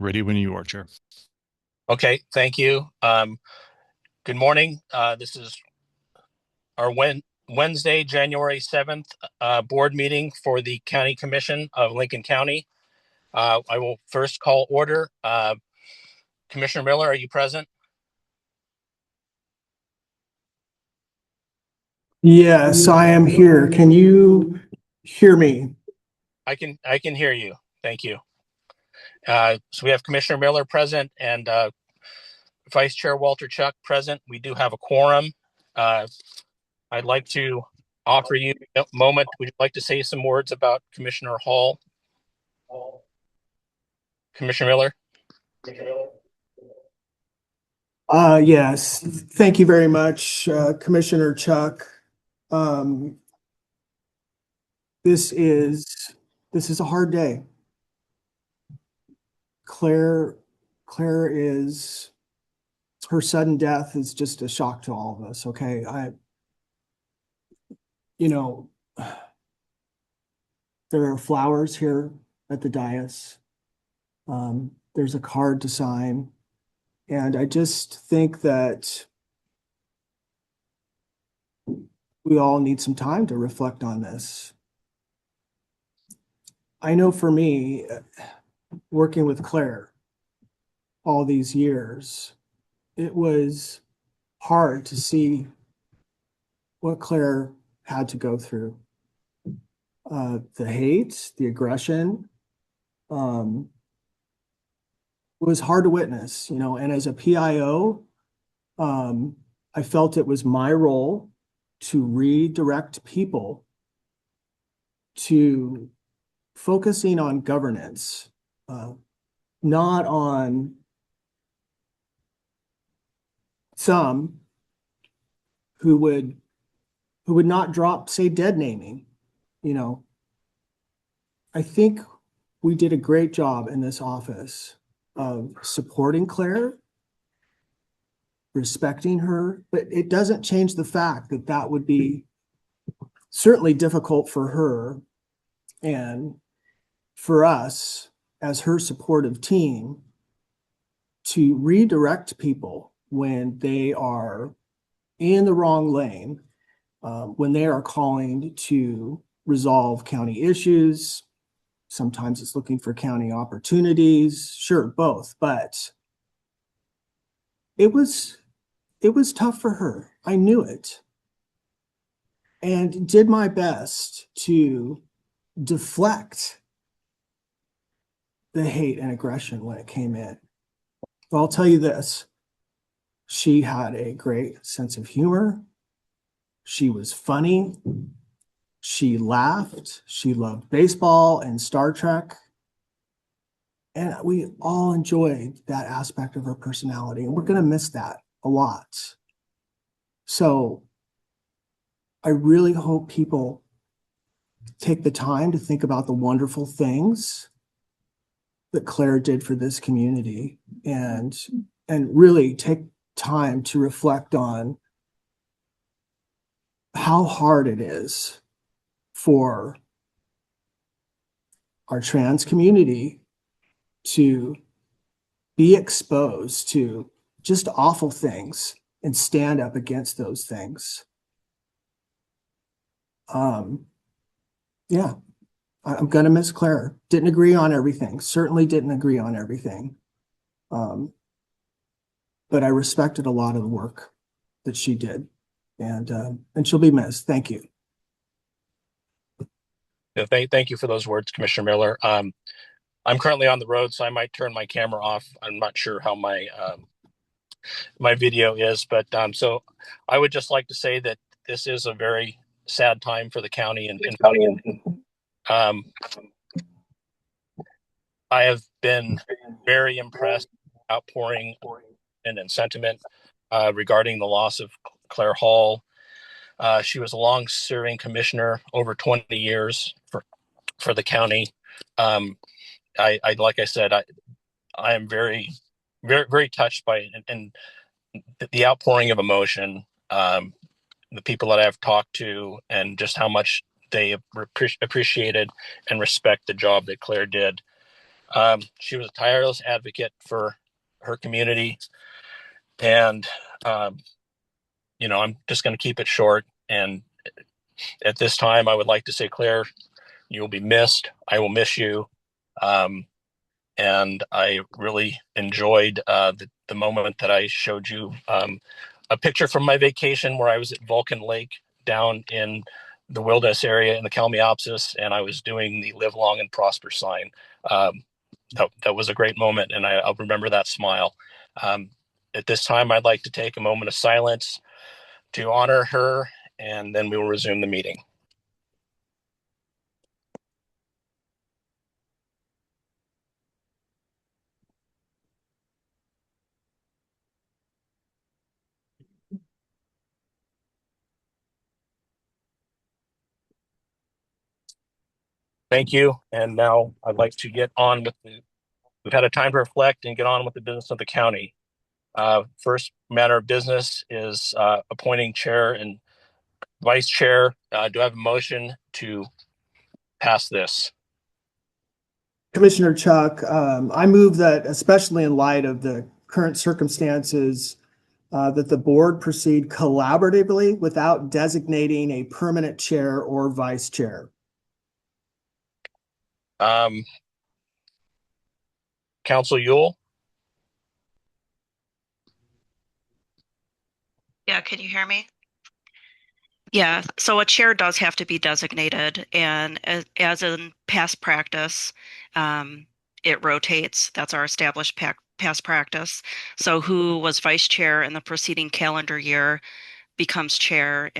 Ready when you are, Chair. Okay, thank you. Good morning. This is our Wednesday, January 7th, board meeting for the County Commission of Lincoln County. I will first call order. Commissioner Miller, are you present? Yes, I am here. Can you hear me? I can hear you. Thank you. So we have Commissioner Miller present and Vice Chair Walter Chuck present. We do have a quorum. Uh, I'd like to offer you a moment. Would you like to say some words about Commissioner Hall? Commissioner Miller? Yes. Thank you very much, Commissioner Chuck. Um, this is a hard day. Claire is her sudden death is just a shock to all of us. Okay, you know, there are flowers here at the dais. There's a card to sign, and I just think that we all need some time to reflect on this. I know for me, working with Claire all these years, it was hard to see what Claire had to go through. The hate, the aggression, was hard to witness, and as a PIO, I felt it was my role to redirect people to focusing on governance, not on some who would not drop, say, dead naming. I think we did a great job in this office of supporting Claire, respecting her, but it doesn't change the fact that that would be certainly difficult for her and for us as her supportive team to redirect people when they are in the wrong lane, when they are calling to resolve county issues. Sometimes it's looking for county opportunities, sure, both, but it was tough for her. I knew it, and did my best to deflect the hate and aggression when it came in. But I'll tell you this, she had a great sense of humor. She was funny. She laughed. She loved baseball and Star Trek. And we all enjoyed that aspect of her personality. And we're going to miss that a lot. So I really hope people take the time to think about the wonderful things that Claire did for this community, and really take time to reflect on how hard it is for our trans community to be exposed to just awful things and stand up against those things. Yeah, I'm going to miss Claire. Didn't agree on everything. Certainly didn't agree on everything. But I respected a lot of the work that she did, and she'll be missed. Thank you. Yeah, thank you for those words, Commissioner Miller. I'm currently on the road, so I might turn my camera off. I'm not sure how my video is, but so I would just like to say that this is a very sad time for the county, and um, I have been very impressed with the outpouring and sentiment regarding the loss of Claire Hall. She was a long-serving commissioner, over 20 years for the county. I like I said, I am very, very, very touched by it, and the outpouring of emotion, the people that I've talked to, and just how much they appreciated and respect the job that Claire did. She was a tireless advocate for her community, and um, I'm just going to keep it short. And at this time, I would like to say, Claire, you will be missed. I will miss you. Um, and I really enjoyed the moment that I showed you a picture from my vacation where I was at Vulcan Lake down in the wilderness area in the Kalmiopsis, and I was doing the "Live Long and Prosper" sign. Um, that was a great moment, and I'll remember that smile. Um, at this time, I'd like to take a moment of silence to honor her, and then we will resume the meeting. Thank you. And now I'd like to get on with we've had a time to reflect and get on with the business of the county. First matter of business is appointing chair and vice chair. Do I have a motion to pass this? Commissioner Chuck, I move that, especially in light of the current circumstances, that the board proceed collaboratively without designating a permanent chair or vice chair. Um, Council Yule? Yeah, can you hear me? Yeah, so a chair does have to be designated, and as in past practice, um, it rotates. That's our established past practice. So who was vice chair in the preceding calendar year becomes chair,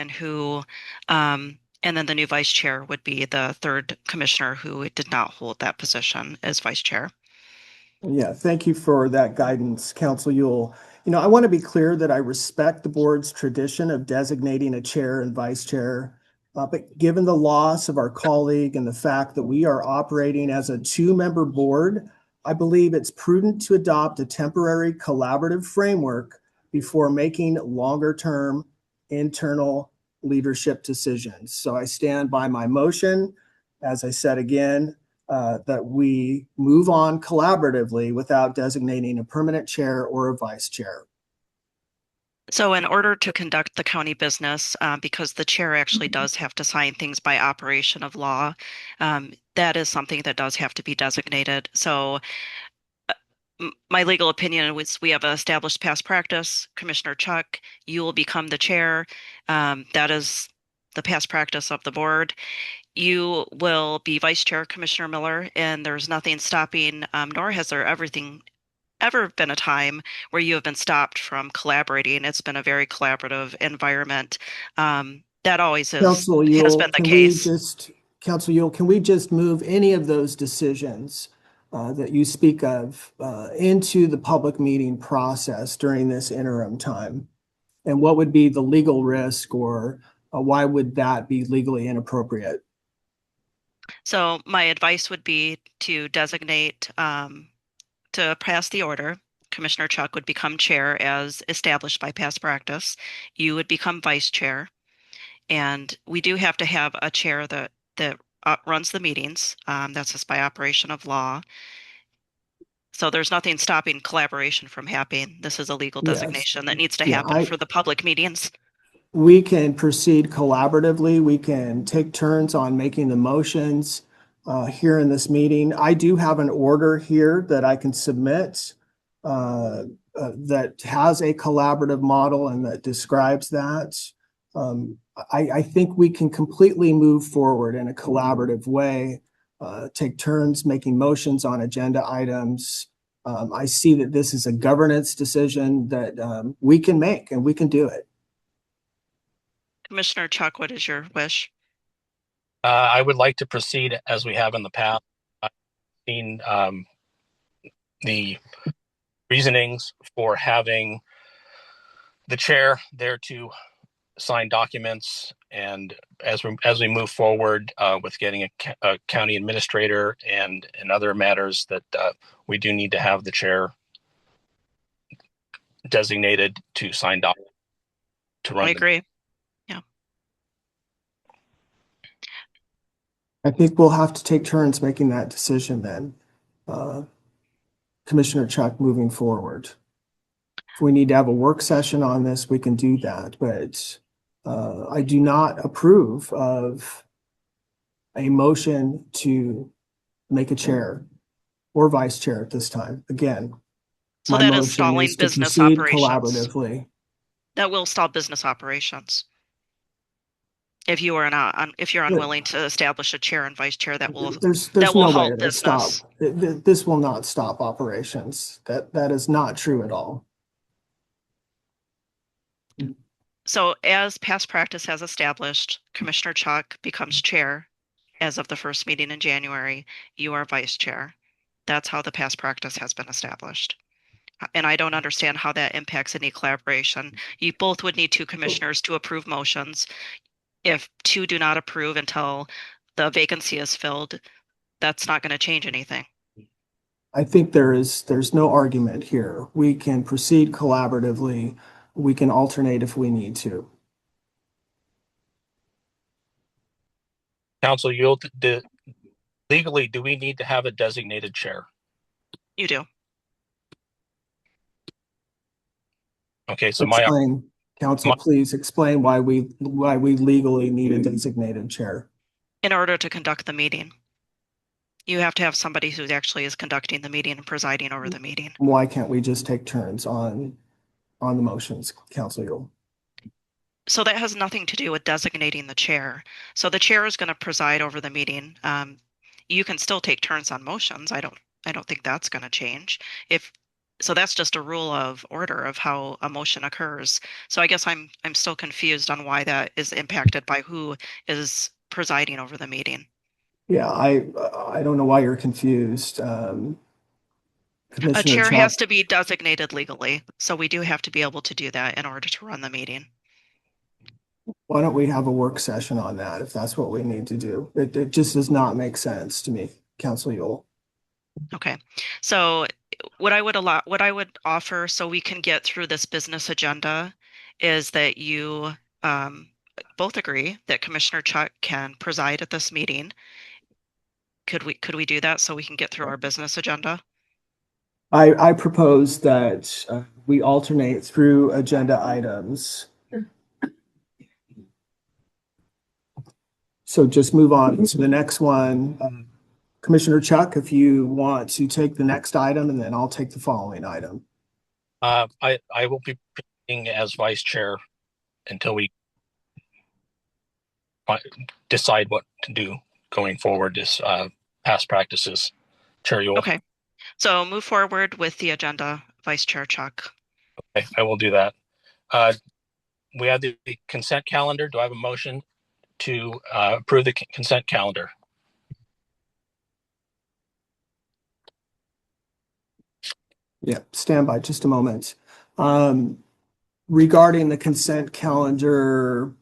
and then the new vice chair would be the third commissioner who did not hold that position as vice chair. Yeah, thank you for that guidance, Council Yule. I want to be clear that I respect the board's tradition of designating a chair and vice chair. But given the loss of our colleague and the fact that we are operating as a two-member board, I believe it's prudent to adopt a temporary collaborative framework before making longer-term internal leadership decisions. So I stand by my motion. As I said again, that we move on collaboratively without designating a permanent chair or a vice chair. So in order to conduct the county business, because the chair actually does have to sign things by operation of law, that is something that does have to be designated. So my legal opinion was we have an established past practice. Commissioner Chuck, you will become the chair. That is the past practice of the board. You will be vice chair, Commissioner Miller, and there's nothing stopping, nor has there ever been a time where you have been stopped from collaborating. It's been a very collaborative environment. That always Council has Yule, been the case. Can we just move any of those decisions that you speak of into the public meeting process during this interim time? And what would be the legal risk, or why would that be legally inappropriate? So my advice would be to designate, to pass the order. Commissioner Chuck would become chair as established by past practice. You would become vice chair. And we do have to have a chair that runs the meetings. That's just by operation of law. So there's nothing stopping collaboration from happening. This is a legal Yes. designation that needs to Yeah, happen for the public meetings. we can proceed collaboratively. We can take turns on making the motions here in this meeting. I do have an order here that I can submit that has a collaborative model and that describes that. I think we can completely move forward in a collaborative way, take turns making motions on agenda items. I see that this is a governance decision that we can make, and we can do it. Commissioner Chuck, what is your wish? I would like to proceed as we have in the past. I've seen the reasonings for having the chair there to sign documents, and as we move forward with getting a county administrator and other matters, that we do need to have the chair designated to sign documents to I run the. agree. Yeah. I think we'll have to take turns making that decision then. Commissioner Chuck moving forward. If we need to have a work session on this, we can do that, but I do not approve of a motion to make a chair or vice chair at this time. Again, So my that is motion stalling is to business proceed operations. collaboratively. That will stall business operations. If you are not, if you're But unwilling to establish a chair and vice chair, there's that will no way halt it'll business. stop. This will not stop operations. That is not true at all. So as past practice has established, Commissioner Chuck becomes chair as of the first meeting in January. You are vice chair. That's how the past practice has been established. And I don't understand how that impacts any collaboration. You both would need two commissioners to approve motions. If two do not approve until the vacancy is filled, that's not going to change anything. I think there's no argument here. We can proceed collaboratively. We can alternate if we need to. Council, legally, do we need to have a designated chair? You do. Okay, so Explain, council, please explain why we legally need a designated chair. In order to conduct the meeting, you have to have somebody who actually is conducting the meeting and presiding over the meeting. Why can't we just take turns on the motions, Council Yule? So that has nothing to do with designating the chair. So the chair is going to preside over the meeting. You can still take turns on motions. I don't think that's going to change. If so, that's just a rule of order of how a motion occurs. So I guess I'm still confused on why that is impacted by who is presiding over the meeting. Yeah, I don't know why you're confused. A Commissioner chair Chuck, has to be designated legally, so we do have to be able to do that in order to run the meeting. why don't we have a work session on that if that's what we need to do? It just does not make sense to me, Council Yule. Okay. So what I would offer so we can get through this business agenda is that you both agree that Commissioner Chuck can preside at this meeting. Could we do that so we can get through our business agenda? I propose that we alternate through agenda items. So just move on to the next one. Commissioner Chuck, if you want to take the next item, and then I'll take the following item. I will be presiding as vice chair until we decide what to do going forward as past practices. Chair Yule. Okay. So move forward with the agenda, Vice Chair Chuck. Okay, I will do that. We have the consent calendar. Do I have a motion to approve the consent calendar? Yeah, stand by just a moment. Regarding the consent calendar,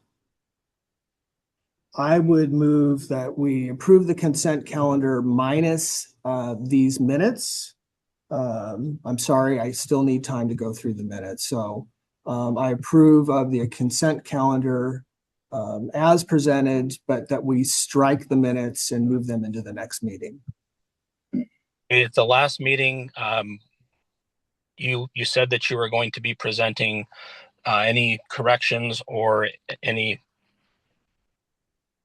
I would move that we approve the consent calendar minus these minutes. I'm sorry, I still need time to go through the minutes. So I approve of the consent calendar as presented, but that we strike the minutes and move them into the next meeting. At the last meeting, you said that you were going to be presenting any corrections or any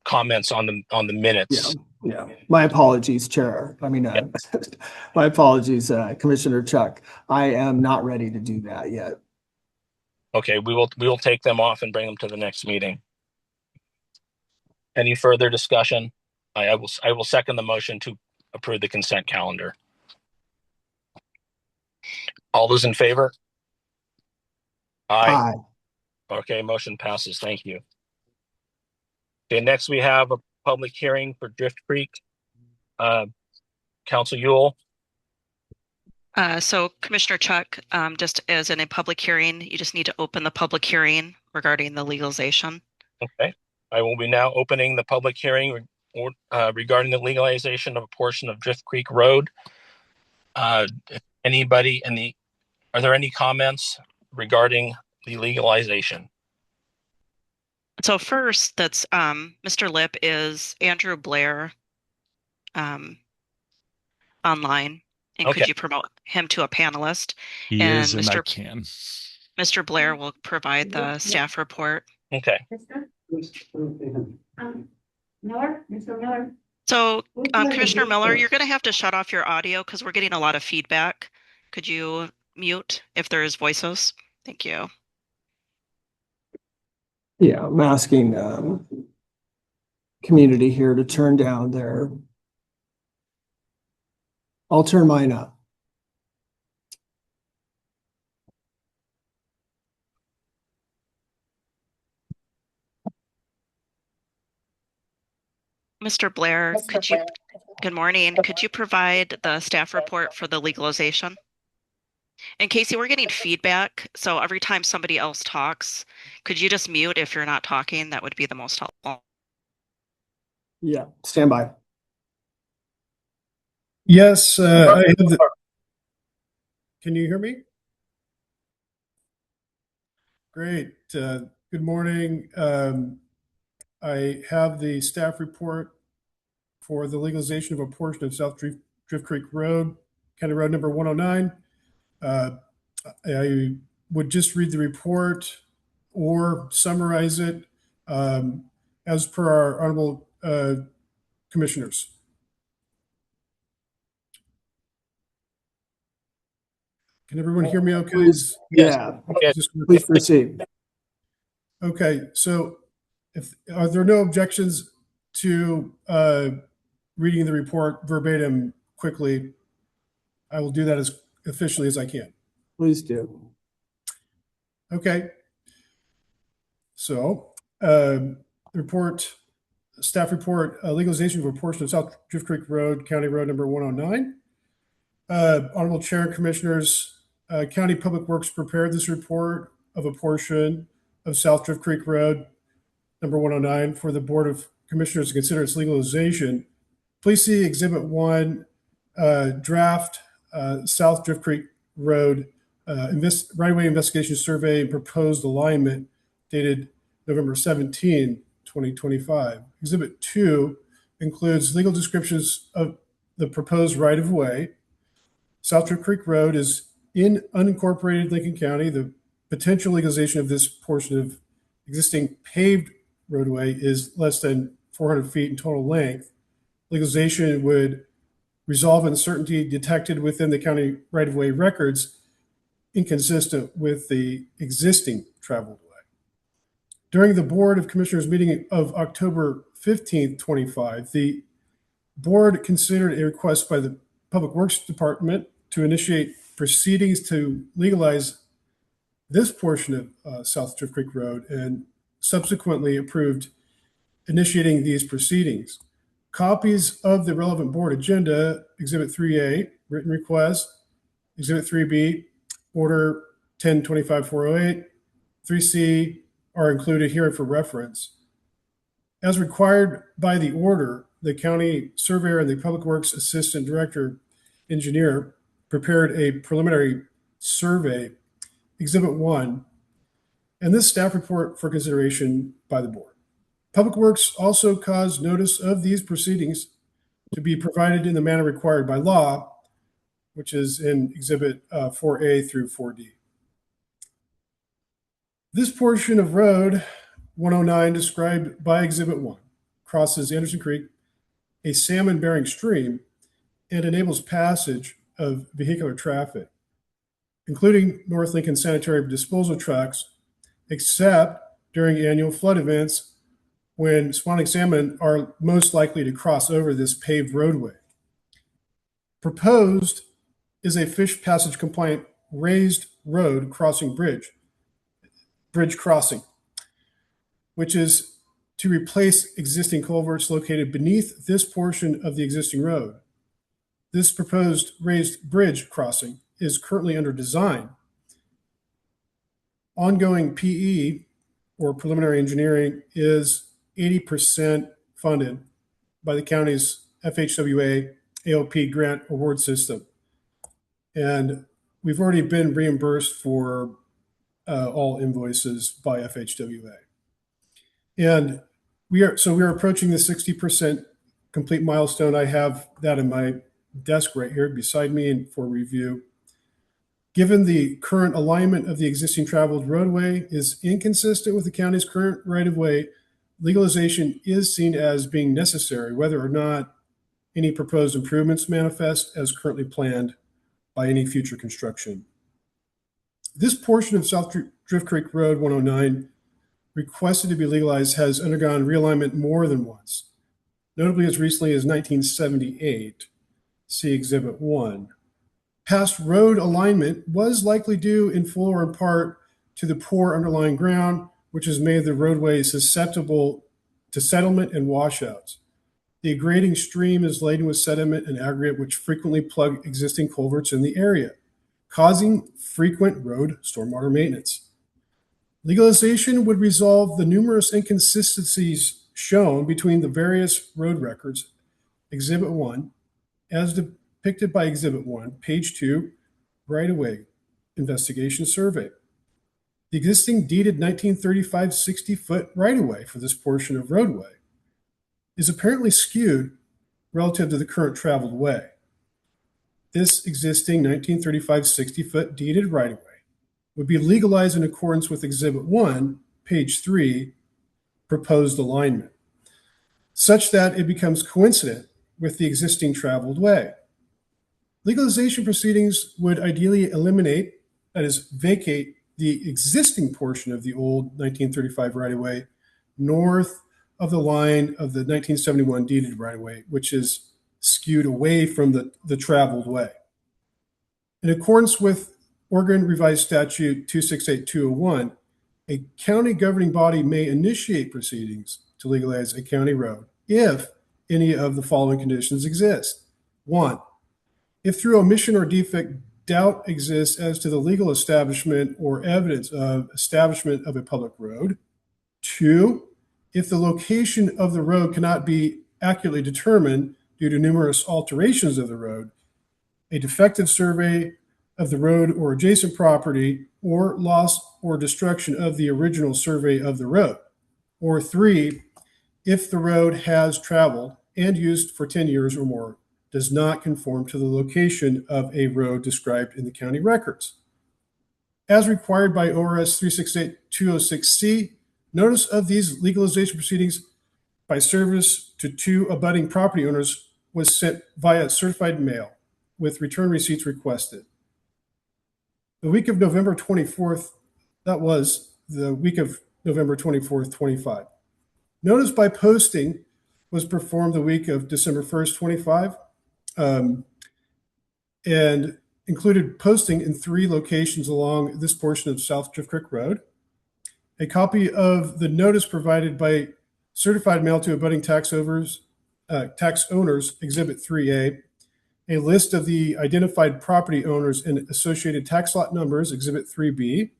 comments on the minutes. Yeah. My apologies, Chair. My apologies, Commissioner Chuck. I am not ready to do that yet. Okay, we will take them off and bring them to the next meeting. Any further discussion? I will second the motion to approve the consent calendar. All those in favor? Aye. Aye. Okay, motion passes. Thank you. Okay, next we have a public hearing for Drift Creek. Council Yule. So Commissioner Chuck, just as in a public hearing, you just need to open the public hearing regarding the legalization. Okay, I will be now opening the public hearing regarding the legalization of a portion of Drift Creek Road. Are there any comments regarding the legalization? So first, that's Mr. Lip is Andrew Blair online. And Okay. could you promote him to a panelist? He is, And and I can. Mr. Blair will provide the staff report. Okay. Miller, Mr. Miller. So, Commissioner Miller, you're going to have to shut off your audio because we're getting a lot of feedback. Could you mute if there is voices? Thank you. Yeah, I'm asking community here to turn down their. I'll turn mine up. Mr. Blair, good morning. Could you provide the staff report for the legalization? And Casey, we're getting feedback. So every time somebody else talks, could you just mute if you're not talking? That would be the most helpful. Yeah, stand by. Yes, I have the. Can you hear me? Great. Good morning. I have the staff report for the legalization of a portion of South Drift Creek Road, County Road number 109. I would just read the report or summarize it as per our honorable commissioners. Can everyone hear me okay? Please, yeah, Yes. please proceed. Okay, so are there no objections to reading the report verbatim quickly? I will do that as efficiently as I can. Please do. Okay. So, report, staff report, legalization of a portion of South Drift Creek Road, County Road number 109. Honorable Chair and Commissioners, County Public Works prepared this report of a portion of South Drift Creek Road number 109 for the Board of Commissioners to consider its legalization. Please see Exhibit 1, draft South Drift Creek Road right-of-way investigation survey and proposed alignment dated November 17, 2025. Exhibit 2 includes legal descriptions of the proposed right-of-way. South Drift Creek Road is in unincorporated Lincoln County. The potential legalization of this portion of existing paved roadway is less than 400 feet in total length. Legalization would resolve uncertainty detected within the county right-of-way records inconsistent with the existing traveled way. During the Board of Commissioners meeting of October 15th, 25, the board considered a request by the Public Works Department to initiate proceedings to legalize this portion of South Drift Creek Road and subsequently approved initiating these proceedings. Copies of the relevant board agenda, Exhibit 3A, written request, Exhibit 3B, Order 1025-408, 3C are included here for reference. As required by the order, the county surveyor and the Public Works Assistant Director Engineer prepared a preliminary survey, Exhibit 1, and this staff report for consideration by the board. Public Works also caused notice of these proceedings to be provided in the manner required by law, which is in Exhibit 4A through 4D. This portion of Road 109 described by Exhibit 1 crosses Anderson Creek, a salmon-bearing stream, and enables passage of vehicular traffic, including North Lincoln sanitary disposal trucks, except during annual flood events when spawning salmon are most likely to cross over this paved roadway. Proposed is a fish passage compliant raised road crossing bridge crossing, which is to replace existing culverts located beneath this portion of the existing road. This proposed raised bridge crossing is currently under design. Ongoing PE, or preliminary engineering, is 80% funded by the county's FHWA AOP grant award system. And we've already been reimbursed for all invoices by FHWA. And we are approaching the 60% complete milestone. I have that in my desk right here beside me and for review. Given the current alignment of the existing traveled roadway is inconsistent with the county's current right-of-way, legalization is seen as being necessary, whether or not any proposed improvements manifest as currently planned by any future construction. This portion of South Drift Creek Road 109 requested to be legalized has undergone realignment more than once, notably as recently as 1978. See Exhibit 1. Past road alignment was likely due in full or in part to the poor underlying ground, which has made the roadway susceptible to settlement and washouts. The grading stream is laden with sediment and aggregate, which frequently plug existing culverts in the area, causing frequent road stormwater maintenance. Legalization would resolve the numerous inconsistencies shown between the various road records. Exhibit 1, as depicted by Exhibit 1, page 2, right-of-way investigation survey. The existing deeded 1935 60-foot right-of-way for this portion of roadway is apparently skewed relative to the current traveled way. This existing 1935 60-foot deeded right-of-way would be legalized in accordance with Exhibit 1, page 3, proposed alignment, such that it becomes coincident with the existing traveled way. Legalization proceedings would ideally eliminate, that is, vacate the existing portion of the old 1935 right-of-way north of the line of the 1971 deeded right-of-way, which is skewed away from the traveled way. In accordance with Oregon Revised Statute 268201, a county governing body may initiate proceedings to legalize a county road if any of the following conditions exist. 1, if through omission or defect doubt exists as to the legal establishment or evidence of establishment of a public road. 2, if the location of the road cannot be accurately determined due to numerous alterations of the road, a defective survey of the road or adjacent property, or loss or destruction of the original survey of the road. Or 3, if the road has traveled and used for 10 years or more, does not conform to the location of a road described in the county records. As required by ORS 368-206C, notice of these legalization proceedings by service to 2 abutting property owners was sent via certified mail with return receipts requested. The week of November 24th, that was the week of November 24th, 25. Notice by posting was performed the week of December 1st, 25, and included posting in 3 locations along this portion of South Drift Creek Road. A copy of the notice provided by certified mail to abutting tax owners, Exhibit 3A, a list of the identified property owners and associated tax lot numbers, Exhibit 3B,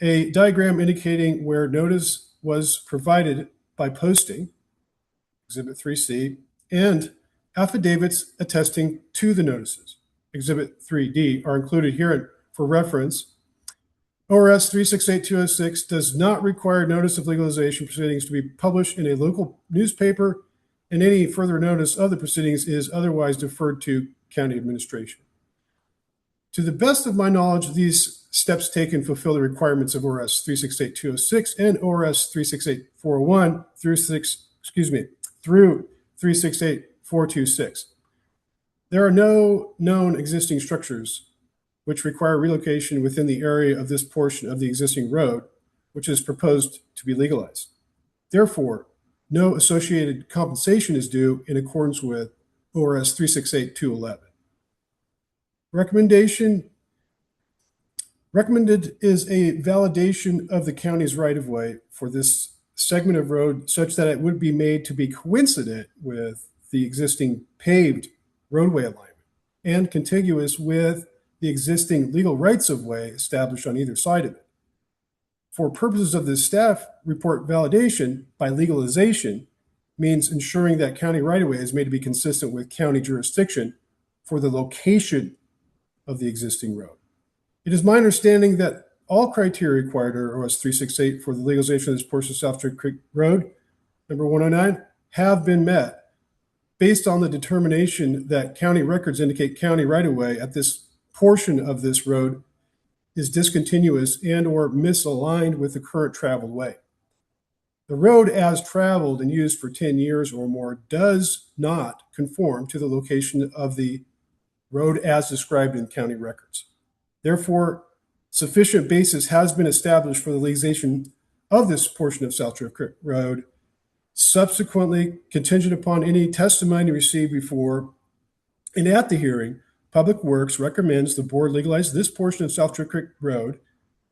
a diagram indicating where notice was provided by posting, Exhibit 3C, and affidavits attesting to the notices, Exhibit 3D, are included here for reference. ORS 368-206 does not require notice of legalization proceedings to be published in a local newspaper, and any further notice of the proceedings is otherwise deferred to county administration. To the best of my knowledge, these steps taken fulfill the requirements of ORS 368-206 and ORS 368-401 through 368-426. There are no known existing structures which require relocation within the area of this portion of the existing road, which is proposed to be legalized. Therefore, no associated compensation is due in accordance with ORS 368-211. Recommended is a validation of the county's right-of-way for this segment of road such that it would be made to be coincident with the existing paved roadway alignment and contiguous with the existing legal rights-of-way established on either side of it. For purposes of this staff report, validation by legalization means ensuring that county right-of-way is made to be consistent with county jurisdiction for the location of the existing road. It is my understanding that all criteria required under OS 368 for the legalization of this portion of South Drift Creek Road, number 109, have been met. based on the determination that county records indicate county right-of-way at this portion of this road is discontinuous and or misaligned with the current traveled way. The road as traveled and used for 10 years or more does not conform to the location of the road as described in county records. Therefore, sufficient basis has been established for the legalization of this portion of South Drift Creek Road, subsequently contingent upon any testimony received before and at the hearing. Public Works recommends the board legalize this portion of South Drift Creek Road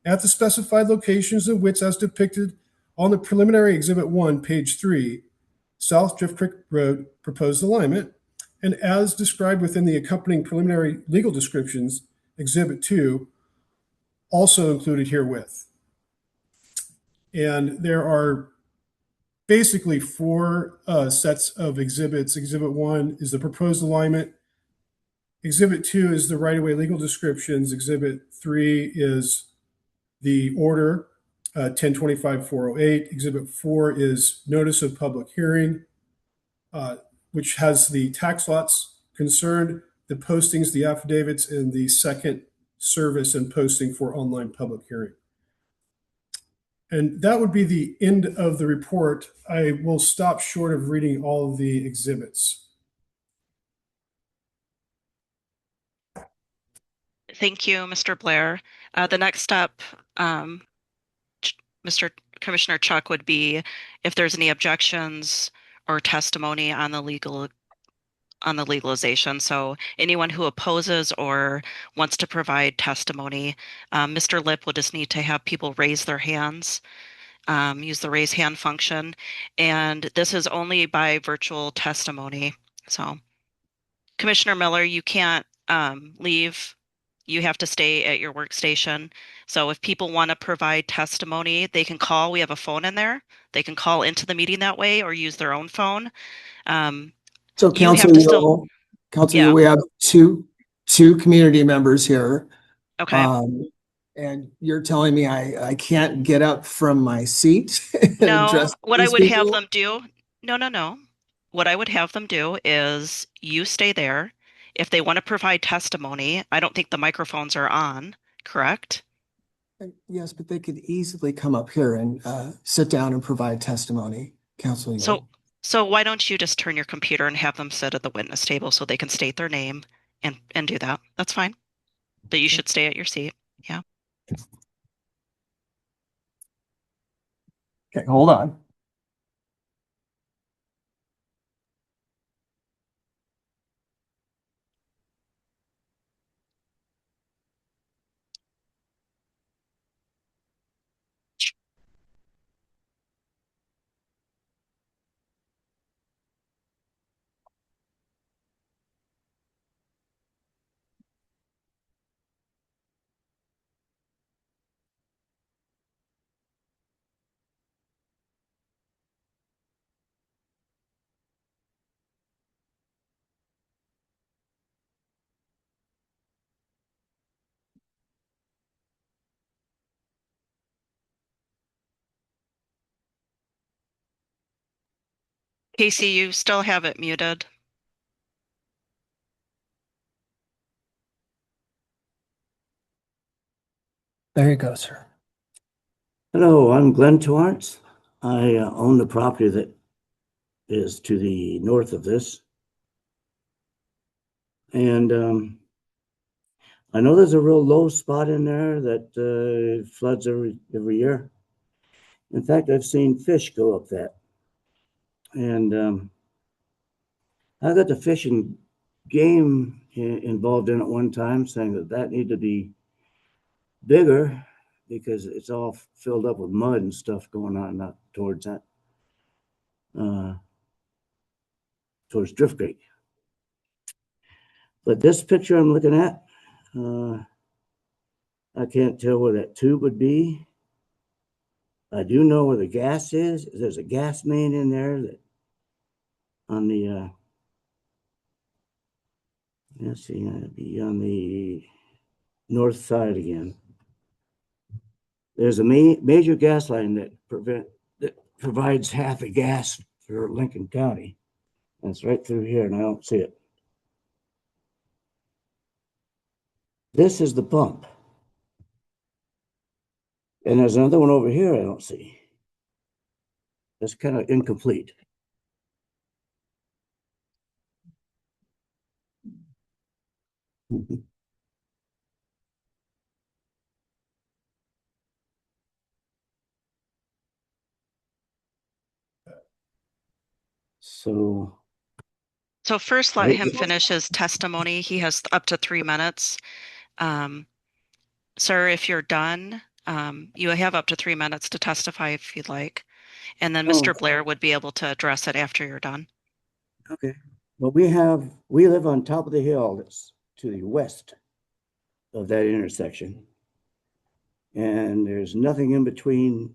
at the specified locations and widths as depicted on the preliminary Exhibit 1, page 3, South Drift Creek Road proposed alignment, and as described within the accompanying preliminary legal descriptions, Exhibit 2, also included herewith. And there are basically four sets of exhibits. Exhibit 1 is the proposed alignment. Exhibit 2 is the right-of-way legal descriptions. Exhibit 3 is the order, 1025-408. Exhibit 4 is notice of public hearing, which has the tax lots concerned, the postings, the affidavits, and the second service and posting for online public hearing. And that would be the end of the report. I will stop short of reading all of the exhibits. Thank you, Mr. Blair. The next step, Mr. Commissioner Chuck, would be if there's any objections or testimony on the legalization. So anyone who opposes or wants to provide testimony, Mr. Lip will just need to have people raise their hands, use the raise hand function, and this is only by virtual testimony. So Commissioner Miller, you can't leave. You have to stay at your workstation. So if people want to provide testimony, they can call. We have a phone in there. They can call into the meeting that way or use their own phone. So You have Council to still, Council, yeah. we have two community members here. Okay. And you're telling me I can't get up from my seat and No, address what I these would have people? them do, no. What I would have them do is you stay there. If they want to provide testimony, I don't think the microphones are on, correct? Yes, but they could easily come up here and sit down and provide testimony, Council. So why don't you just turn your computer and have them sit at the witness table so they can state their name and do that? That's fine. But you should stay at your seat. Yeah. Okay, hold on. Casey, you still have it muted. There you go, sir. Hello, I'm Glenn Torrance. I own the property that is to the north of this. And I know there's a real low spot in there that floods every year. In fact, I've seen fish go up that. And I got the fishing game involved in it one time, saying that needed to be bigger because it's all filled up with mud and stuff going on up towards that, towards Drift Creek. But this picture I'm looking at, I can't tell where that tube would be. I do know where the gas is. There's a gas main in there that on the, let's see, it'd be on the north side again. There's a major gas line that provides half the gas for Lincoln County. And it's right through here and I don't see it. This is the pump. And there's another one over here I don't see. It's kind of incomplete. So, So first, let right, him finish his testimony. He has up to 3 minutes. Um, Sir, if you're done, you have up to 3 minutes to testify if you'd like. And then oh, Mr. Blair would be able to address it after you're done. okay. Well, we live on top of the hill that's to the west of that intersection. And there's nothing in between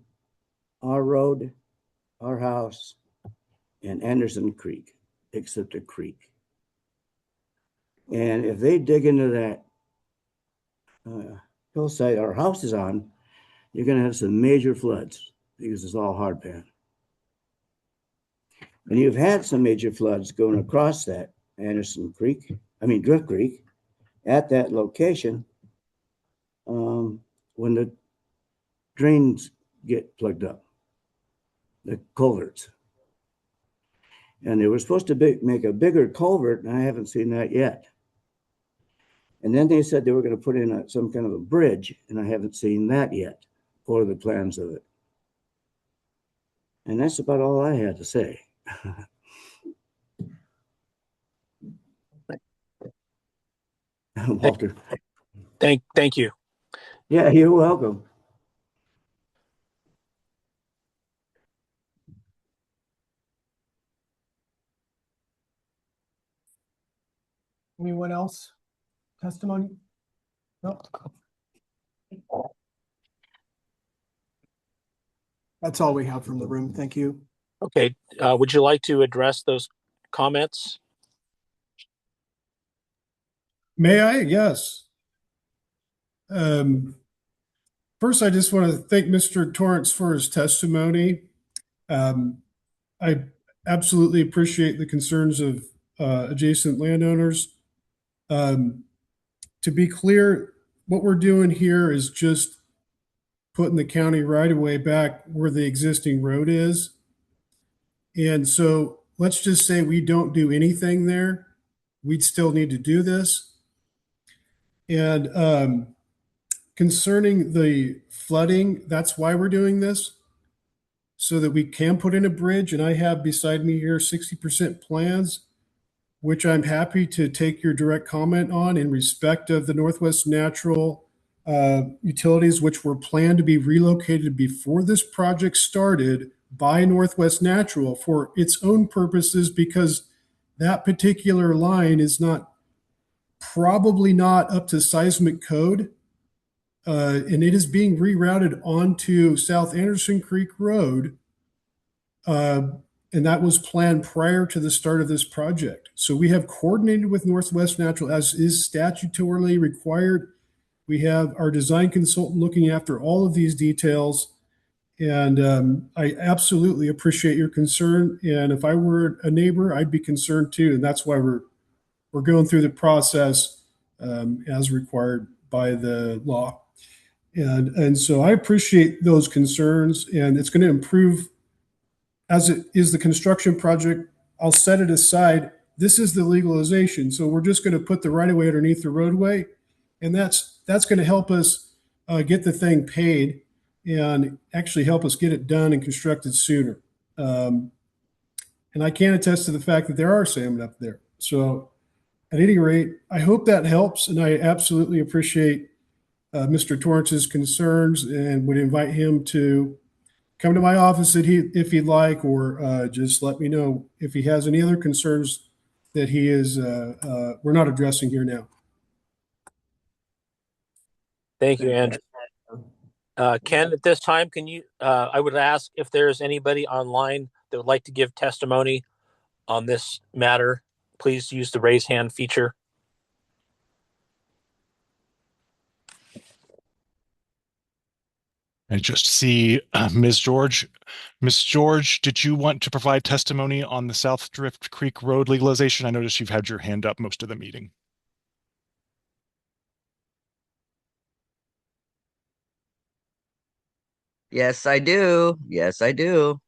our road, our house, and Anderson Creek, except a creek. And if they dig into that hillside our house is on, you're going to have some major floods because it's all hard pan. And you've had some major floods going across that Drift Creek, at that location when the drains get plugged up, the culverts. And they were supposed to make a bigger culvert, and I haven't seen that yet. And then they said they were going to put in some kind of a bridge, and I haven't seen that yet, or the plans of it. And that's about all I had to say. Walter. Thank you. Yeah, you're welcome. Anyone else? Testimony? No. That's all we have from the room. Thank you. Okay. Would you like to address those comments? May I? Yes. First, I just want to thank Mr. Torrance for his testimony. I absolutely appreciate the concerns of adjacent landowners. To be clear, what we're doing here is just putting the county right of way back where the existing road is. And so let's just say we don't do anything there. We'd still need to do this. And concerning the flooding, that's why we're doing this, so that we can put in a bridge. And I have beside me here 60% plans, which I'm happy to take your direct comment on in respect of the Northwest Natural utilities, which were planned to be relocated before this project started by Northwest Natural for its own purposes, because that particular line is probably not up to seismic code. And it is being rerouted onto South Anderson Creek Road. And that was planned prior to the start of this project. So we have coordinated with Northwest Natural, as is statutorily required. We have our design consultant looking after all of these details. And I absolutely appreciate your concern. And if I were a neighbor, I'd be concerned too. And that's why we're going through the process as required by the law. And so I appreciate those concerns, and it's going to improve as it is the construction project. I'll set it aside. This is the legalization. So we're just going to put the right of way underneath the roadway. And that's going to help us get the thing paid and actually help us get it done and constructed sooner. And I can attest to the fact that there are salmon up there. So at any rate, I hope that helps. And I absolutely appreciate Mr. Torrance's concerns and would invite him to come to my office if he'd like, or just let me know if he has any other concerns that we're not addressing here now. Thank you, Andrew. Ken, at this time, I would ask if there's anybody online that would like to give testimony on this matter. Please use the raise hand feature. I just see Ms. George. Ms. George, did you want to provide testimony on the South Drift Creek Road legalization? I noticed you've had your hand up most of the meeting. Yes, I do. Yes, I do.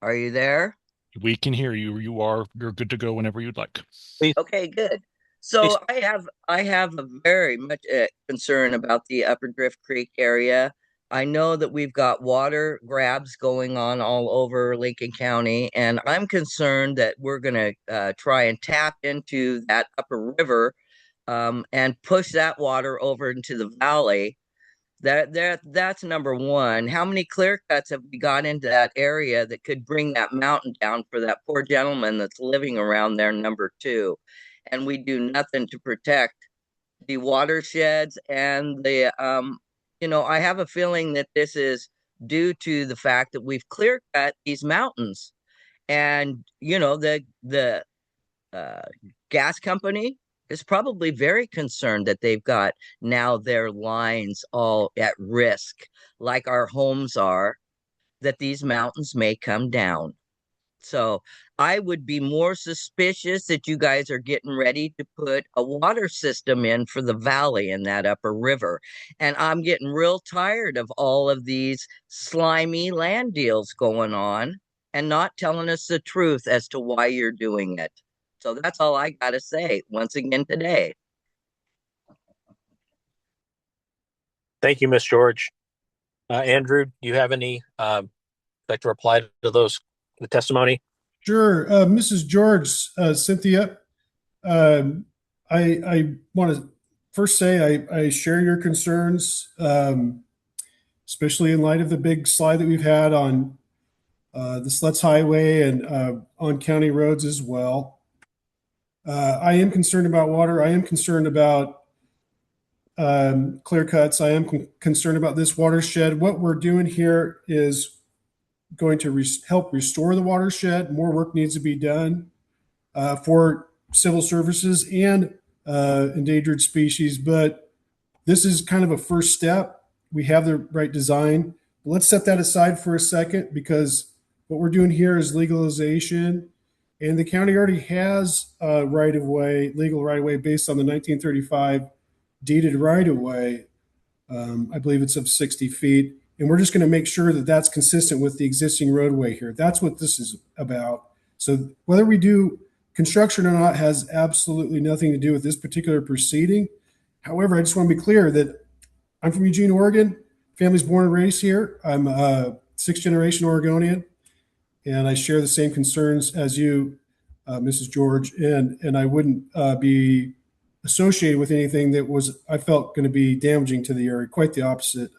Are you there? We can hear you. You're good to go whenever you'd like. Please, Okay, good. please. So I have a very much concern about the Upper Drift Creek area. I know that we've got water grabs going on all over Lincoln County, and I'm concerned that we're going to try and tap into that upper river and push that water over into the valley. That's number one. How many clear cuts have we got into that area that could bring that mountain down for that poor gentleman that's living around there? Number two, and we do nothing to protect the watersheds and I have a feeling that this is due to the fact that we've clear cut these mountains, and the uh, gas company is probably very concerned that they've got now their lines all at risk, like our homes are, that these mountains may come down. So I would be more suspicious that you guys are getting ready to put a water system in for the valley in that upper river. And I'm getting real tired of all of these slimy land deals going on and not telling us the truth as to why you're doing it. So that's all I got to say once again today. Thank you, Miss George. Andrew, do you have any like to reply to the testimony? Sure. Mrs. George, Cynthia, I want to first say I share your concerns, especially in light of the big slide that we've had on the Sluts Highway and on county roads as well. I am concerned about water. I am concerned about clear cuts. I am concerned about this watershed. What we're doing here is going to help restore the watershed. More work needs to be done for civil services and endangered species, but this is kind of a first step. We have the right design. But let's set that aside for a second, because what we're doing here is legalization, and the county already has a right of way, legal right of way, based on the 1935 deeded right of way. I believe it's of 60 feet. And we're just going to make sure that that's consistent with the existing roadway here. That's what this is about. So whether we do construction or not has absolutely nothing to do with this particular proceeding. However, I just want to be clear that I'm from Eugene, Oregon. Family's born and raised here. I'm a sixth generation Oregonian, and I share the same concerns as you, Mrs. George. And I wouldn't be associated with anything that was, I felt, going to be damaging to the area. Quite the opposite.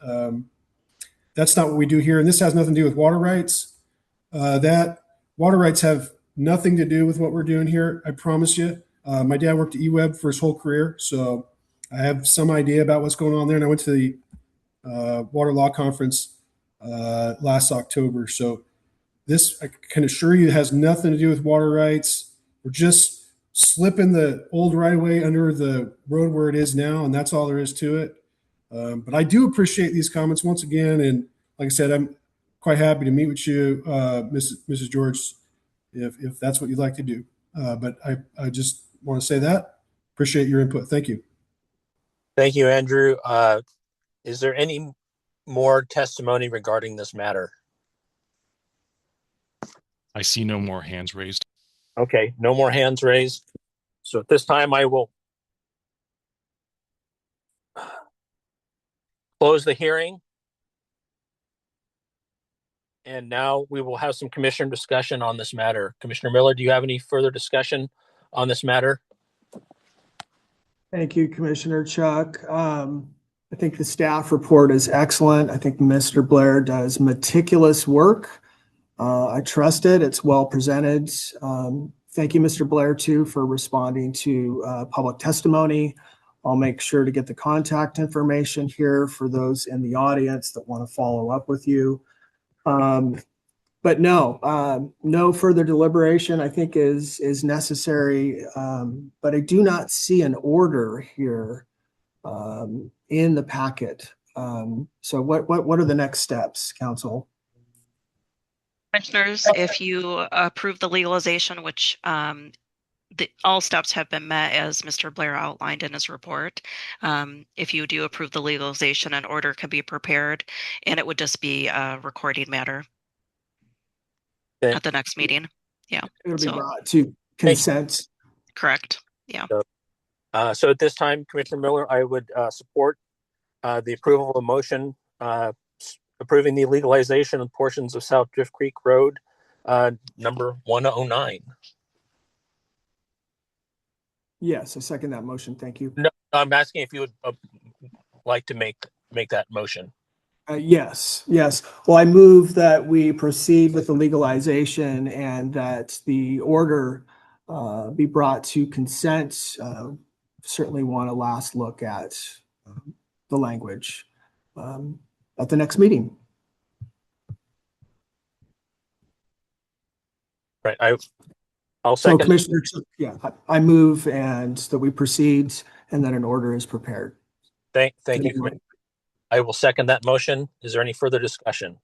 That's not what we do here. And this has nothing to do with water rights. That water rights have nothing to do with what we're doing here. I promise you. My dad worked at eWeb for his whole career, so I have some idea about what's going on there. And I went to the water law conference last October. So this, I can assure you, has nothing to do with water rights. We're just slipping the old right of way under the road where it is now, and that's all there is to it. But I do appreciate these comments once again, and like I said, I'm quite happy to meet with you, Mrs. George, if that's what you'd like to do. But I just want to say that. Appreciate your input. Thank you. Thank you, Andrew. Is there any more testimony regarding this matter? I see no more hands raised. Okay, no more hands raised. So at this time, I will close the hearing. And now we will have some commissioner discussion on this matter. Commissioner Miller, do you have any further discussion on this matter? Thank you, Commissioner Chuck. I think the staff report is excellent. I think Mr. Blair does meticulous work. I trust it. It's well presented. Thank you, Mr. Blair, too, for responding to public testimony. I'll make sure to get the contact information here for those in the audience that want to follow up with you. But no further deliberation, I think, is necessary. But I do not see an order here in the packet So what are the next steps, council? Commissioners, if you approve the legalization, which all steps have been met as Mr. Blair outlined in his report. If you do approve the legalization, an order can be prepared, and it would just be a recording matter Okay. at the next meeting. Yeah. It'll be So brought to consent. correct. Yeah. So at this time, Commissioner Miller, I would support the approval of a motion approving the legalization of portions of South Drift Creek Road, number 109. Yes, I second that motion. Thank you. No, I'm asking if you would like to make that motion. Yes, yes. Well, I move that we proceed with the legalization and that the order be brought to consent. Certainly want a last look at the language at the next meeting. Right. I'll So second. Commissioner, yeah, I move and that we proceed and that an order is prepared. Thank you. I will second that motion. Is there any further discussion?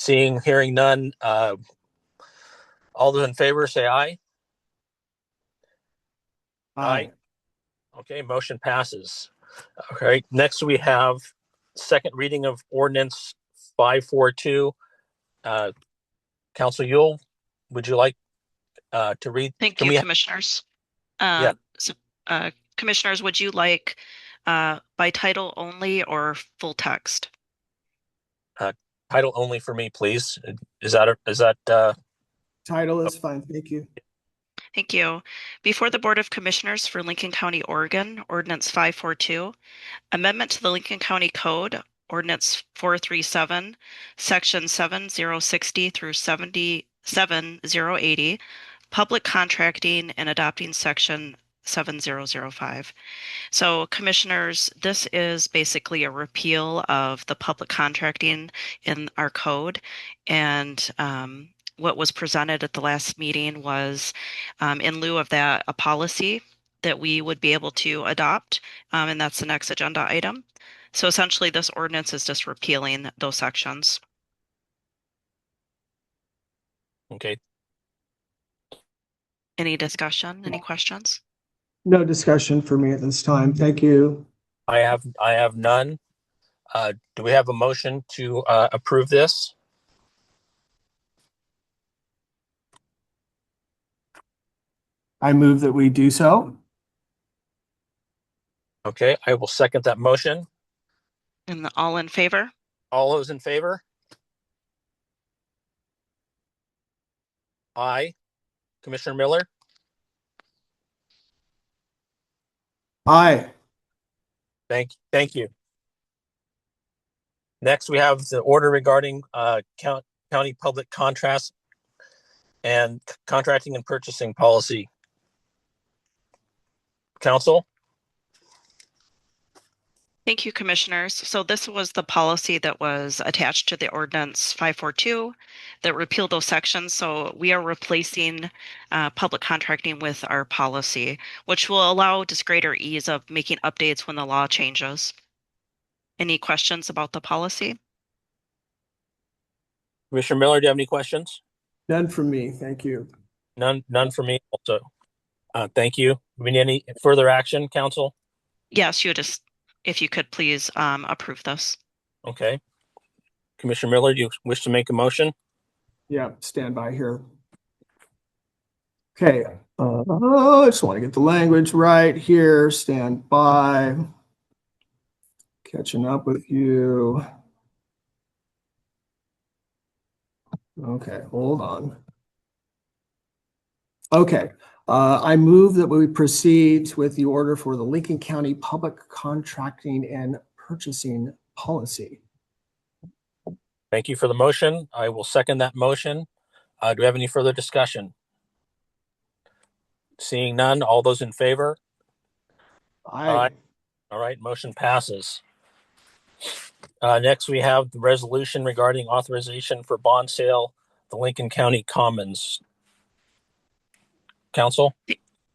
Hearing none. All those in favor say aye. Aye. Okay, motion passes. All right. Next, we have second reading of ordinance 542. Council Yule, would you like to read? Thank you, Commissioners. Yeah. So, Commissioners, would you like by title only or full text? Title only for me, please. Is that Title is fine. Thank you. Thank you. Before the Board of Commissioners for Lincoln County, Oregon, Ordinance 542, Amendment to the Lincoln County Code, Ordinance 437, Section 7060 through 77080, Public Contracting, and adopting Section 7005. So, Commissioners, this is basically a repeal of the public contracting in our code. And what was presented at the last meeting was, in lieu of that, a policy that we would be able to adopt. And that's the next agenda item. So essentially, this ordinance is just repealing those sections. okay? Any discussion? Any questions? No discussion for me at this time. Thank you. I have none. Do we have a motion to approve this? I move that we do so. Okay, I will second that motion. And all in favor? All those in favor? Aye. Commissioner Miller? Aye. Thank you. Next, we have the order regarding county public contracts and contracting and purchasing policy. Council? Thank you, Commissioners. So this was the policy that was attached to the ordinance 542 that repealed those sections. So we are replacing public contracting with our policy, which will allow just greater ease of making updates when the law changes. Any questions about the policy? Commissioner Miller, do you have any questions? None from me. Thank you. None for me also. Thank you. Do we need any further action, Council? Yes, if you could please approve this. Okay. Commissioner Miller, do you wish to make a motion? Yeah, stand by here. Okay. I just want to get the language right here. Stand by. Catching up with you. Okay, hold on. Okay. I move that we proceed with the order for the Lincoln County Public Contracting and Purchasing Policy. Thank you for the motion. I will second that motion. Do we have any further discussion? Seeing none, all those in favor? Aye. All right, motion passes. Next, we have the resolution regarding authorization for bond sale, the Lincoln County Commons. Council?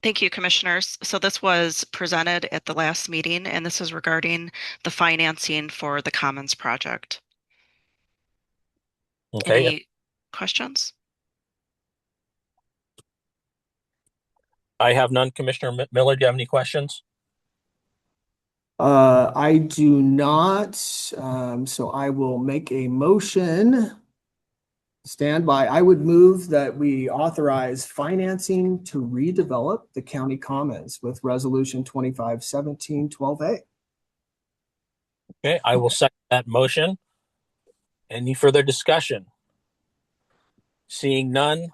Thank you, Commissioners. So this was presented at the last meeting, and this is regarding the financing for the Commons project. Okay. Any questions? I have none. Commissioner Miller, do you have any questions? I do not, so I will make a motion. Stand by. I would move that we authorize financing to redevelop the county commons with resolution 2517-12A. Okay, I will second that motion. Any further discussion? Seeing none,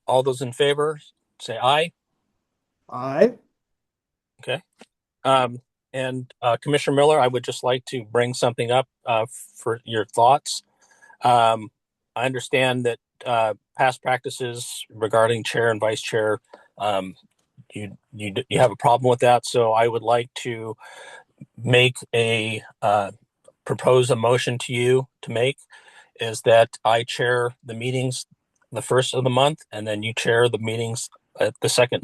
all those in favor say aye. Aye. Okay. Um, and Commissioner Miller, I would just like to bring something up for your thoughts. I understand that past practices regarding chair and vice chair, you have a problem with that. So I would like to make a propose a motion to you to make is that I chair the meetings the first of the month, and then you chair the meetings at the second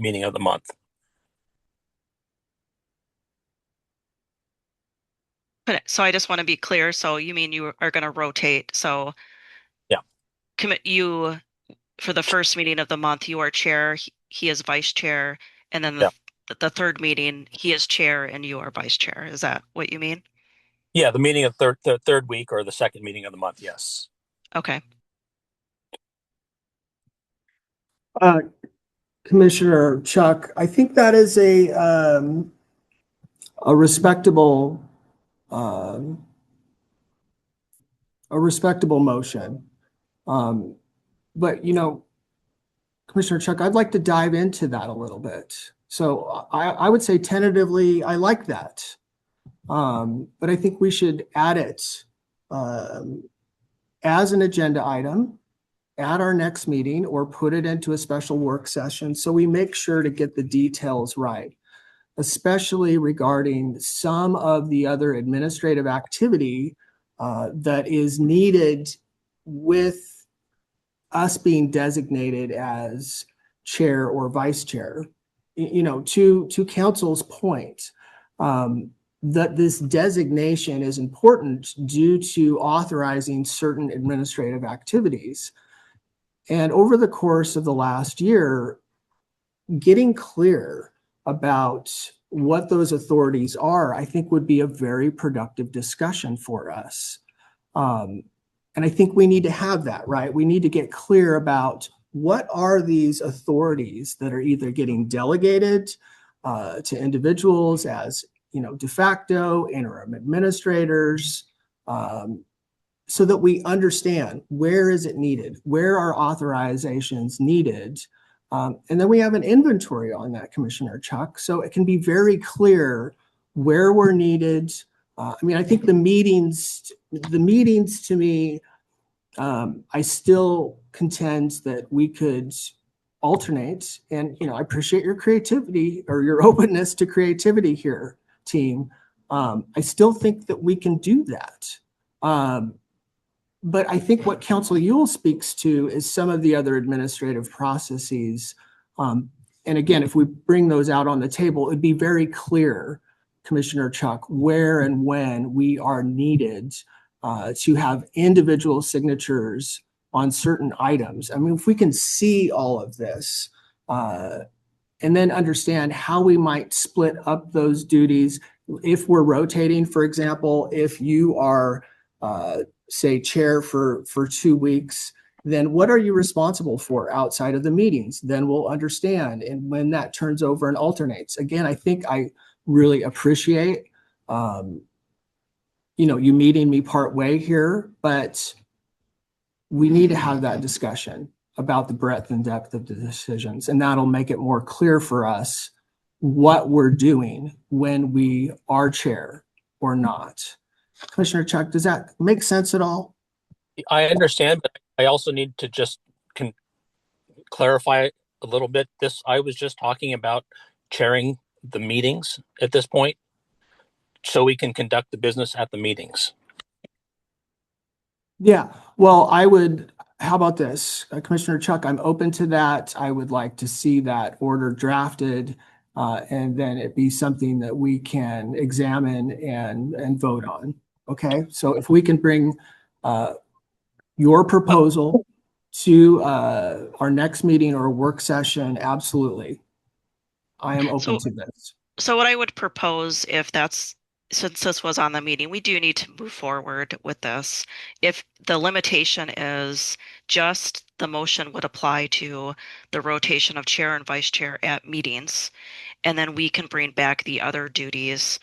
meeting of the month. So I just want to be clear. So you mean you are going to rotate? So Yeah. commit you for the first meeting of the month, you are chair, he is vice chair, and then Yeah. the third meeting, he is chair and you are vice chair. Is that what you mean? Yeah, the meeting of the third week or the second meeting of the month. Yes. Okay. Commissioner Chuck, I think that is a respectable um, motion. But Commissioner Chuck, I'd like to dive into that a little bit. So I would say tentatively, I like that. But I think we should add it as an agenda item at our next meeting or put it into a special work session so we make sure to get the details right, especially regarding some of the other administrative activity that is needed with us being designated as chair or vice chair. To council's point, that this designation is important due to authorizing certain administrative activities. And over the course of the last year, getting clear about what those authorities are, I think would be a very productive discussion for us. And I think we need to have that, right? We need to get clear about what are these authorities that are either getting delegated to individuals as, de facto interim administrators, so that we understand where is it needed, where are authorizations needed, and then we have an inventory on that, Commissioner Chuck, so it can be very clear where we're needed. I think the meetings to me, I still contend that we could alternate, and I appreciate your creativity or your openness to creativity here, team. I still think that we can do that. But I think what Council Yule speaks to is some of the other administrative processes. And again, if we bring those out on the table, it'd be very clear, Commissioner Chuck, where and when we are needed to have individual signatures on certain items. If we can see all of this and then understand how we might split up those duties. If we're rotating, for example, if you are say chair for 2 weeks, then what are you responsible for outside of the meetings? Then we'll understand. And when that turns over and alternates, again, I think I really appreciate, you meeting me part way here, but we need to have that discussion about the breadth and depth of the decisions. And that'll make it more clear for us what we're doing when we are chair or not. Commissioner Chuck, does that make sense at all? I understand, but I also need to just clarify a little bit. I was just talking about chairing the meetings at this point, so we can conduct the business at the meetings. Yeah, well, I would how about this? Commissioner Chuck, I'm open to that. I would like to see that order drafted, and then it be something that we can examine and vote on. Okay, so if we can bring your proposal to our next meeting or work session, absolutely. I am open So, to this. so what I would propose, if that's, since this was on the meeting, we do need to move forward with this. If the limitation is just the motion would apply to the rotation of chair and vice chair at meetings, and then we can bring back the other duties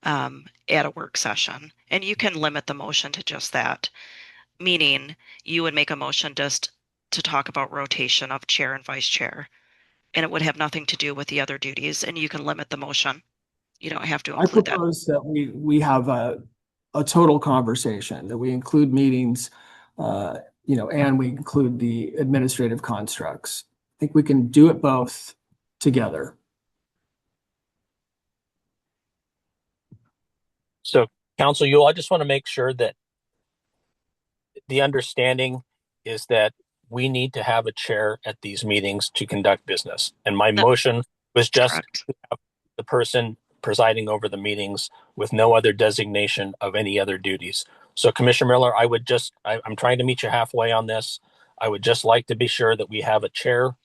at a work session. And you can limit the motion to just that, meaning you would make a motion just to talk about rotation of chair and vice chair, and it would have nothing to do with the other duties, and you can limit the motion. You don't have to I include that. propose that we have a total conversation, that we include meetings, and we include the administrative constructs. I think we can do it both together. So, Council Yule, I just want to make sure that the understanding is that we need to have a chair at these meetings to conduct business. And my That's motion was just correct. the person presiding over the meetings with no other designation of any other duties. So, Commissioner Miller, I'm trying to meet you halfway on this. I would just like to be sure that we have a chair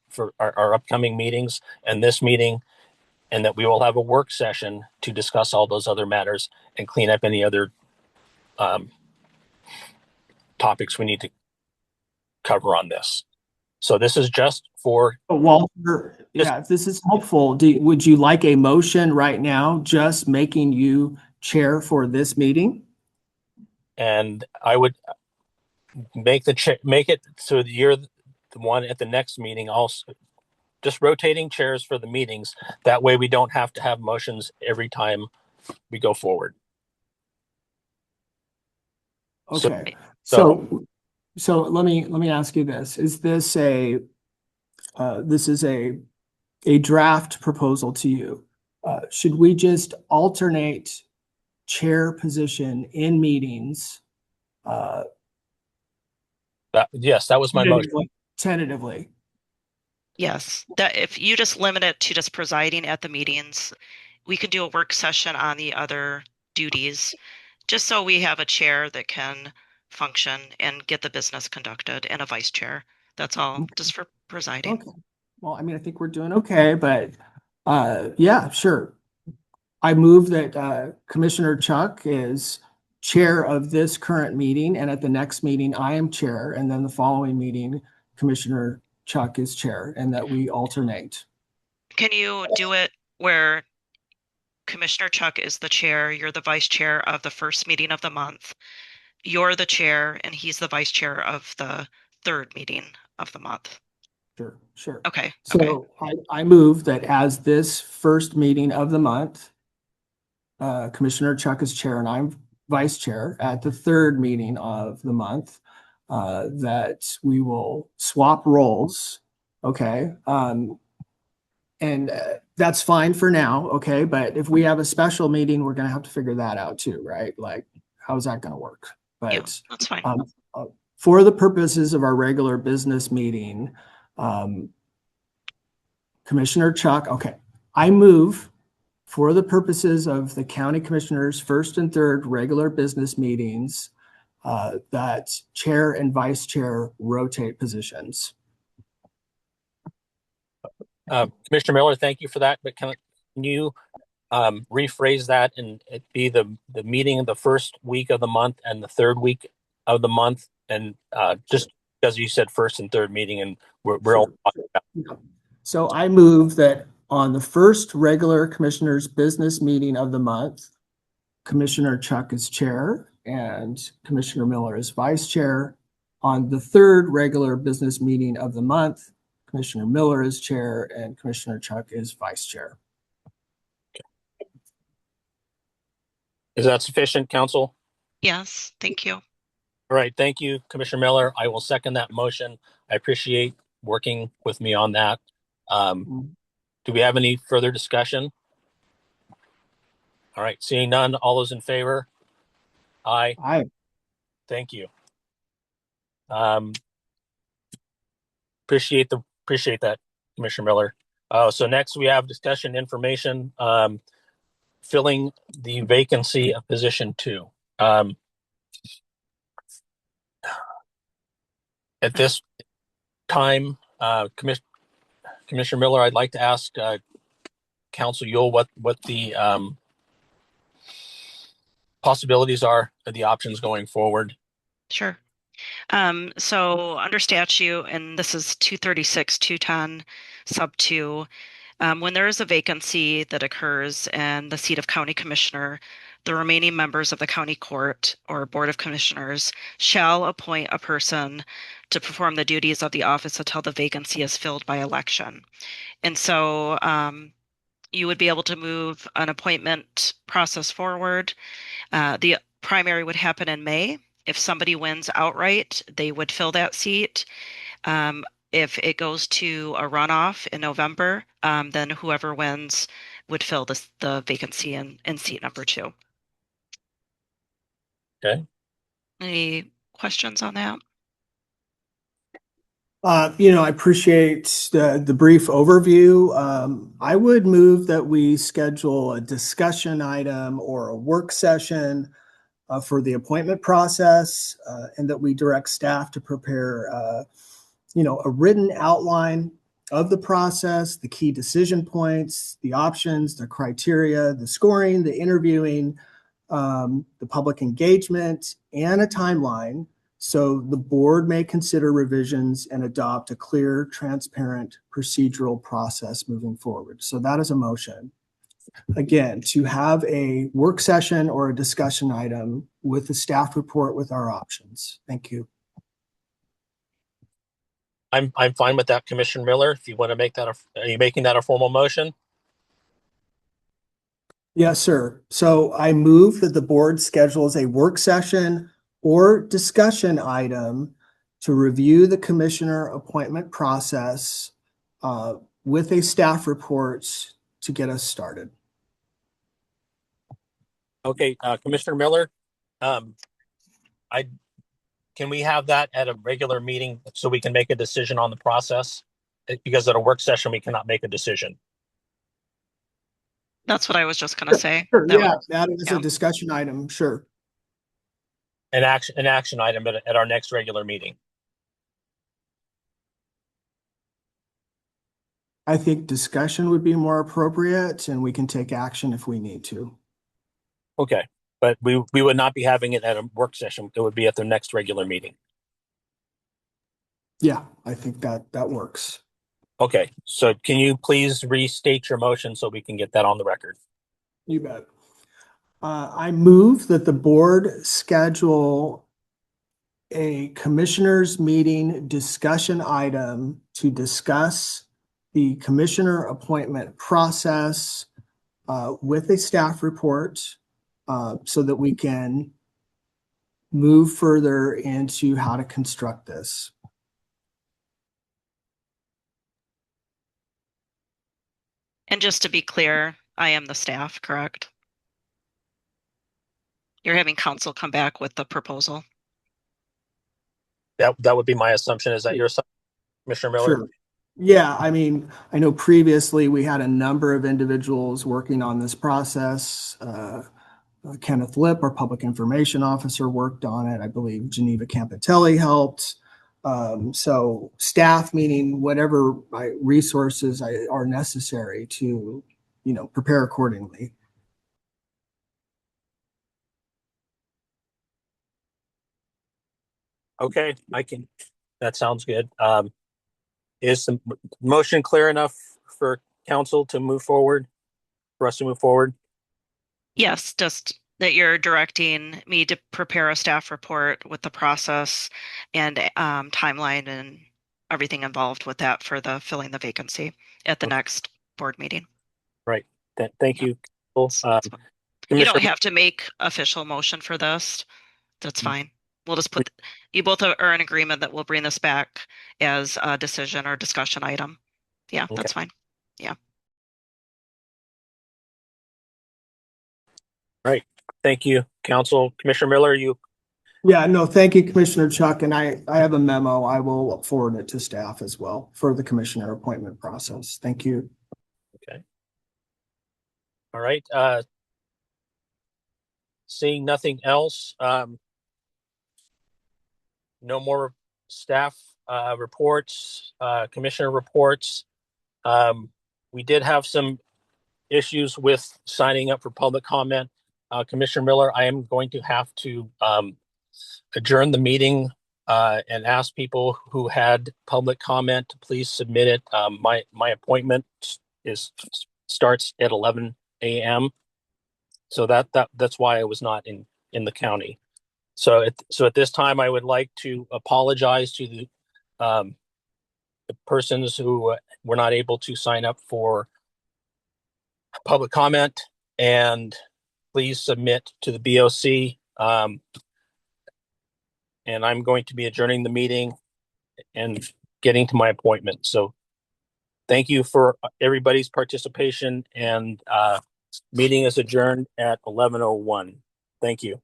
for our upcoming meetings and this meeting, and that we will have a work session to discuss all those other matters and clean up any other um, topics we need to cover on this. So this is just for Walter, just, yeah, if this is helpful, would you like a motion right now just making you chair for this meeting? and I would make it so that you're the one at the next meeting also, just rotating chairs for the meetings. That way we don't have to have motions every time we go forward. So, Okay, so so let me ask you this. Is this this is a draft proposal to you? Should we just alternate chair position in meetings yes, that was my motion. tentatively? Yes, that if you just limit it to just presiding at the meetings, we could do a work session on the other duties, just so we have a chair that can function and get the business conducted and a vice chair. That's all, just for presiding. Okay. Well, I mean, I think we're doing okay, but yeah, sure. I move that Commissioner Chuck is chair of this current meeting, and at the next meeting, I am chair, and then the following meeting, Commissioner Chuck is chair, and that we alternate. Can you do it where Commissioner Chuck is the chair, you're the vice chair of the first meeting of the month, you're the chair, and he's the vice chair of the third meeting of the month? Sure, sure. Okay, okay. So I move that as this first meeting of the month, Commissioner Chuck is chair and I'm vice chair. At the third meeting of the month, that we will swap roles. Okay. And that's fine for now. Okay. But if we have a special meeting, we're going to have to figure that out too, right? Like, how's that going to work? Yeah, But that's fine. For the purposes of our regular business meeting, Commissioner Chuck, okay, I move for the purposes of the county commissioners' first and third regular business meetings, that chair and vice chair rotate positions. Commissioner Miller, thank you for that. But can you rephrase that and it be the meeting of the first week of the month and the third week of the month, and just because you said first and third meeting, and we're all talking about. So I move that on the first regular commissioners business meeting of the month, Commissioner Chuck is chair and Commissioner Miller is vice chair. On the third regular business meeting of the month, Commissioner Miller is chair and Commissioner Chuck is vice chair. Is that sufficient, Council? Yes, thank you. All right, thank you, Commissioner Miller. I will second that motion. I appreciate working with me on that. Do we have any further discussion? All right, seeing none, all those in favor? Aye. Aye. Thank you. appreciate that, Commissioner Miller. So next we have discussion information, filling the vacancy of position 2. At this time, Commissioner Miller, I'd like to ask Council Yule what the possibilities are of the options going forward. Sure. So under statute, and this is 236, 210, sub 2, when there is a vacancy that occurs in the seat of county commissioner, the remaining members of the county court or board of commissioners shall appoint a person to perform the duties of the office until the vacancy is filled by election. And so you would be able to move an appointment process forward. The primary would happen in May. If somebody wins outright, they would fill that seat. Um, if it goes to a runoff in November, then whoever wins would fill the vacancy in seat number 2. Okay. Any questions on that? I appreciate the brief overview. I would move that we schedule a discussion item or a work session for the appointment process, and that we direct staff to prepare, a written outline of the process, the key decision points, the options, the criteria, the scoring, the interviewing, the public engagement, and a timeline so the board may consider revisions and adopt a clear, transparent procedural process moving forward. So that is a motion. Again, to have a work session or a discussion item with the staff report with our options. Thank you. I'm fine with that, Commissioner Miller. If you want to make that, are you making that a formal motion? Yes, sir. So I move that the board schedules a work session or discussion item to review the commissioner appointment process with a staff report to get us started. Okay, Commissioner Miller, I can we have that at a regular meeting so we can make a decision on the process? Because at a work session we cannot make a decision. That's what I was just going to say. Sure, That yeah, would, that is yeah. a discussion item, sure. An action item at our next regular meeting. I think discussion would be more appropriate, and we can take action if we need to. Okay, but we would not be having it at a work session. It would be at the next regular meeting. Yeah, I think that works. Okay, so can you please restate your motion so we can get that on the record? You bet. I move that the board schedule a commissioners meeting discussion item to discuss the commissioner appointment process with a staff report so that we can move further into how to construct this. And just to be clear, I am the staff, correct? You're having council come back with the proposal. That would be my assumption. Is that your assumption, Commissioner Miller? Sure. Yeah, I mean, I know previously we had a number of individuals working on this process. Kenneth Lip, our public information officer, worked on it. I believe Geneva Campitelli helped. So staff, meaning whatever resources are necessary to, prepare accordingly. Okay, that sounds good. Is the motion clear enough for council to move forward, for us to move forward? Yes, just that you're directing me to prepare a staff report with the process and timeline and everything involved with that for the filling the vacancy at the next board meeting. Right. Thank you. You don't have to make official motion for this. That's fine. We'll just you both are in agreement that we'll bring this back as a decision or discussion item. Yeah, Okay. That's fine. Yeah. Right. Thank you, council. Commissioner Miller, you Yeah, no, thank you, Commissioner Chuck, and I have a memo. I will forward it to staff as well for the commissioner appointment process. Thank you. Okay. All right. Seeing nothing else, no more staff reports, commissioner reports. We did have some issues with signing up for public comment. Commissioner Miller, I am going to have to adjourn the meeting and ask people who had public comment to please submit it. My appointment is starts at 11 a.m. So that's why I was not in the county. So at this time, I would like to apologize to the persons who were not able to sign up for public comment, and please submit to the BOC. And I'm going to be adjourning the meeting and getting to my appointment. So thank you for everybody's participation, and meeting is adjourned at 11:01. Thank you.